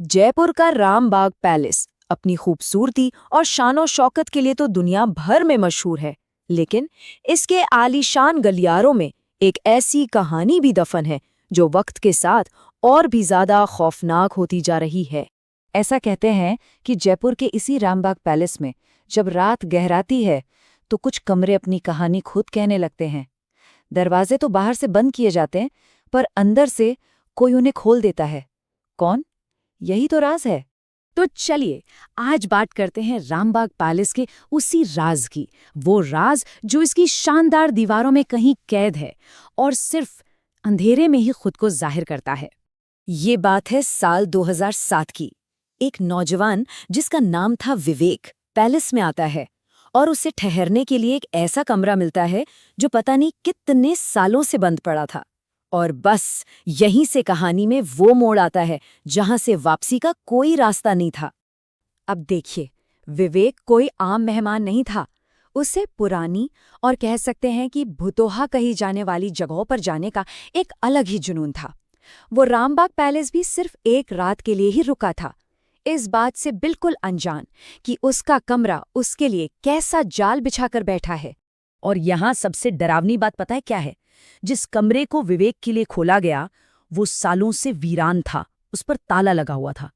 जयपुर का रामबाग पैलेस अपनी खूबसूरती और शानो शौकत के लिए तो दुनिया भर में मशहूर है, लेकिन इसके आलीशान गलियारों में एक ऐसी कहानी भी दफन है जो वक्त के साथ और भी ज्यादा खौफनाक होती जा रही है। ऐसा कहते हैं कि जयपुर के इसी रामबाग पैलेस में जब रात गहराती है तो कुछ कमरे अपनी कहानी खुद कहने लगते हैं। दरवाजे तो बाहर से बंद किए जाते हैं, पर अंदर से कोई उन्हें खोल देता है। कौन? यही तो राज है। तो चलिए आज बात करते हैं रामबाग पैलेस के उसी राज की, वो राज जो इसकी शानदार दीवारों में कहीं कैद है और सिर्फ अंधेरे में ही खुद को जाहिर करता है। ये बात है साल 2007 की। एक नौजवान जिसका नाम था विवेक पैलेस में आता है और उसे ठहरने के लिए एक ऐसा कमरा मिलता है जो पता नहीं कितने सालों से बंद पड़ा था। और बस यहीं से कहानी में वो मोड़ आता है जहां से वापसी का कोई रास्ता नहीं था। अब देखिए, विवेक कोई आम मेहमान नहीं था। उसे पुरानी और कह सकते हैं कि भुतोहा कही जाने वाली जगहों पर जाने का एक अलग ही जुनून था। वो रामबाग पैलेस भी सिर्फ एक रात के लिए ही रुका था, इस बात से बिल्कुल अनजान कि उसका कमरा उसके लिए कैसा जाल बिछाकर बैठा है। और यहाँ सबसे डरावनी बात पता है क्या है? जिस कमरे को विवेक के लिए खोला गया वो सालों से वीरान था, उस पर ताला लगा हुआ था।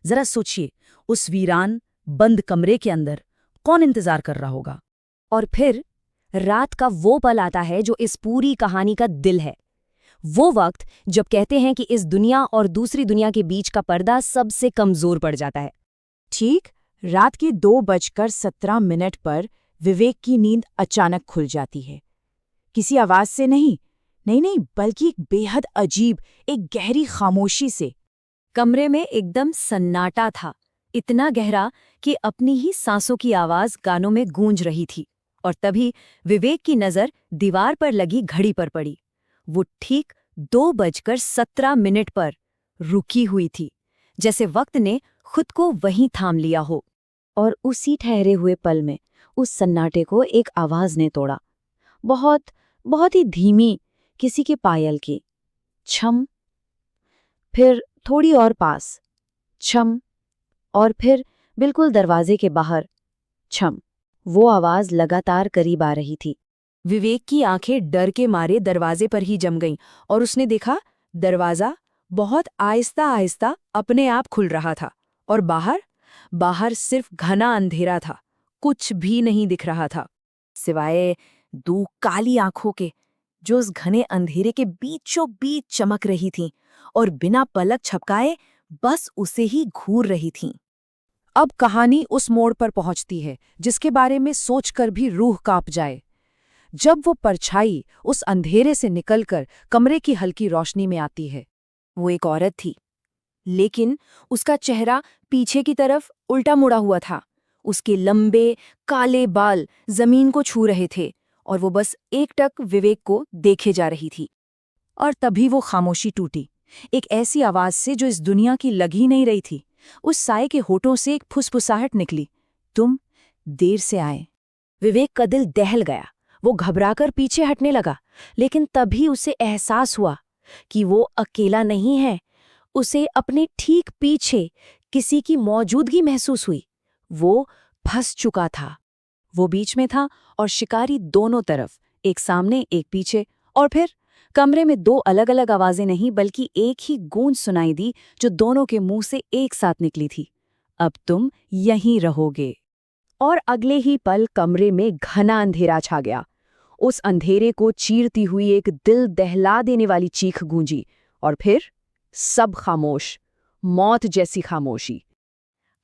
जरा सोचिए, उस वीरान बंद कमरे के अंदर कौन इंतजार कर रहा होगा? और फिर रात का वो पल आता है जो इस पूरी कहानी का दिल है। वो वक्त जब कहते हैं कि इस दुनिया और दूसरी दुनिया के बीच का पर्दा सबसे कमजोर पड़ जाता है। ठीक रात के 2:17 पर विवेक की नींद अचानक खुल जाती है। किसी आवाज से नहीं, बल्कि एक बेहद अजीब, एक गहरी खामोशी से। कमरे में एकदम सन्नाटा था, इतना गहरा कि अपनी ही सांसों की आवाज कानों में गूंज रही थी। और तभी विवेक की नजर दीवार पर लगी घड़ी पर पड़ी। वो ठीक 2:17 पर रुकी हुई थी, जैसे वक्त ने खुद को वहीं थाम लिया हो। और उसी ठहरे हुए पल में उस सन्नाटे को एक आवाज ने तोड़ा, बहुत ही धीमी, किसी के पायल की। छम, फिर थोड़ी और पास, छम, और फिर बिल्कुल दरवाजे के बाहर, छम। वो आवाज लगातार करीब आ रही थी। विवेक की आंखें डर के मारे दरवाजे पर ही जम गईं और उसने देखा दरवाजा बहुत आहिस्ता आहिस्ता अपने आप खुल रहा था। और बाहर सिर्फ घना अंधेरा था, कुछ भी नहीं दिख रहा था सिवाय दो काली आंखों के जो उस घने अंधेरे के बीचों बीच चमक रही थीं और बिना पलक झपकाए बस उसे ही घूर रही थीं। अब कहानी उस मोड़ पर पहुंचती है जिसके बारे में सोचकर भी रूह कांप जाए। जब वो परछाई उस अंधेरे से निकलकर कमरे की हल्की रोशनी में आती है। वो एक औरत थी, लेकिन उसका चेहरा पीछे की तरफ उल्टा मुड़ा हुआ था। उसके लंबे काले बाल जमीन को छू रहे थे और वो बस एकटक विवेक को देखे जा रही थी। और तभी वो खामोशी टूटी, एक ऐसी आवाज से जो इस दुनिया की लग ही नहीं रही थी। उस साए के होठों से एक फुसफुसाहट निकली, तुम देर से आए। विवेक का दिल दहल गया। वो घबराकर पीछे हटने लगा, लेकिन तभी उसे एहसास हुआ कि वो अकेला नहीं है। उसे अपने ठीक पीछे किसी की मौजूदगी महसूस हुई। वो फंस चुका था। वो बीच में था और शिकारी दोनों तरफ, एक सामने एक पीछे। और फिर कमरे में दो अलग अलग आवाजें नहीं बल्कि एक ही गूंज सुनाई दी जो दोनों के मुंह से एक साथ निकली थी, अब तुम यहीं रहोगे। और अगले ही पल कमरे में घना अंधेरा छा गया। उस अंधेरे को चीरती हुई एक दिल दहला देने वाली चीख गूंजी और फिर सब खामोश, मौत जैसी खामोशी।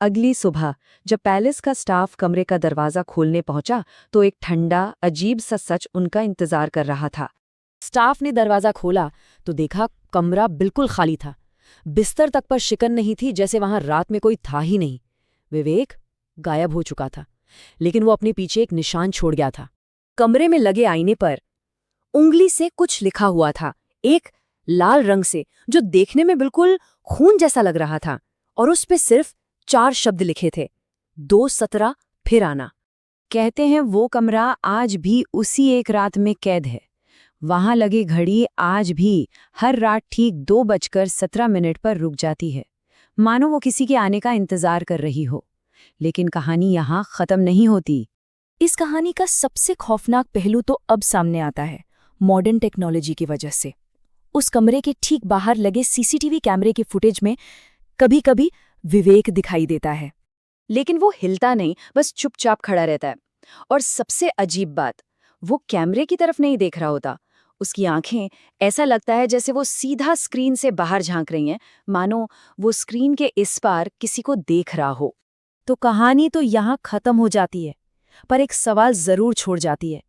अगली सुबह जब पैलेस का स्टाफ कमरे का दरवाजा खोलने पहुंचा तो एक ठंडा अजीब सा सच उनका इंतजार कर रहा था। स्टाफ ने दरवाजा खोला तो देखा कमरा बिल्कुल खाली था। बिस्तर तक पर शिकन नहीं थी, जैसे वहां रात में कोई था ही नहीं। विवेक गायब हो चुका था, लेकिन वो अपने पीछे एक निशान छोड़ गया था। कमरे में लगे आईने पर उंगली से कुछ लिखा हुआ था, एक लाल रंग से जो देखने में बिल्कुल खून जैसा लग रहा था। और उस पे सिर्फ 4 शब्द लिखे थे, 2:17 फिर आना। कहते हैं वो कमरा आज भी उसी एक रात में कैद है। वहां लगी घड़ी आज भी हर रात ठीक 2:17 पर रुक जाती है। मानो वो किसी के आने का इंतजार कर रही हो। लेकिन कहानी यहाँ खत्म नहीं होती। इस कहानी का सबसे खौफनाक पहलू तो अब सामने आता है, मॉडर्न टेक्नोलॉजी की वजह से। उस कमरे के ठीक बाहर लगे सीसीटीवी कैमरे की फुटेज में कभी-कभी विवेक दिखाई देता है। लेकिन वो हिलता नहीं, बस चुपचाप खड़ा रहता है। और सबसे अजीब बात, वो कैमरे की तरफ नहीं देख रहा होता। उसकी आंखें, ऐसा लगता है जैसे वो सीधा स्क्रीन से बाहर झांक रही हैं, मानो वो स्क्रीन के इस पार किसी को देख रहा हो। तो कहानी तो यहाँ खत्म हो जाती है, पर एक सवाल जरूर छोड़ जाती है।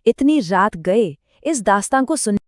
इतनी रात गए इस दास्तान को सुन